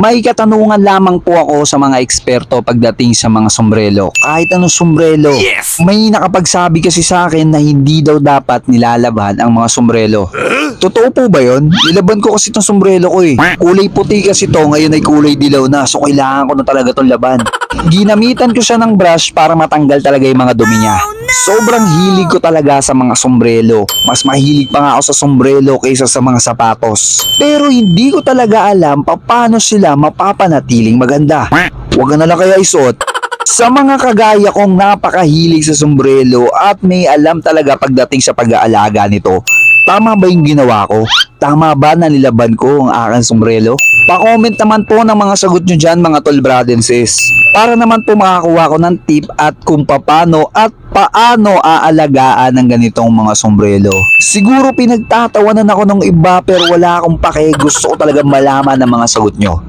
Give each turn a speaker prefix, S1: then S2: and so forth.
S1: May katanungan lamang po ako sa mga eksperto pagdating sa mga sombrero. Kahit anong sombrero.
S2: Yes!
S1: May nakapagsabi kasi sa akin na hindi daw dapat nilalaban ang mga sombrero. Totoo po ba yun? Nilaban ko kasi itong sombrero ko eh. Kulay puti kasi to, ngayon ay kulay dilaw na. So kailangan ko na talaga itong laban. Ginamitan ko siya ng brush para matanggal talaga yung mga dumi niya. Sobrang hilig ko talaga sa mga sombrero. Mas mahilig pa nga ako sa sombrero kaysa sa mga sapatos. Pero hindi ko talaga alam paano sila mapapanatiling maganda. Huwag ka na lang kaya isuot. Sa mga kagaya kong napakahilig sa sombrero at may alam talaga pagdating sa pag-aalaga nito, tama ba yung ginawa ko? Tama ba na nilaban ko ang aking sombrero? Pa-comment naman po ng mga sagot nyo dyan mga tol, brad and sis. Para naman po makakuha ko ng tip at kung paano aalagaan ng ganitong mga sombrero. Siguro pinagtatawanan ako ng iba pero wala akong pake. Gusto ko talaga malaman ng mga sagot nyo.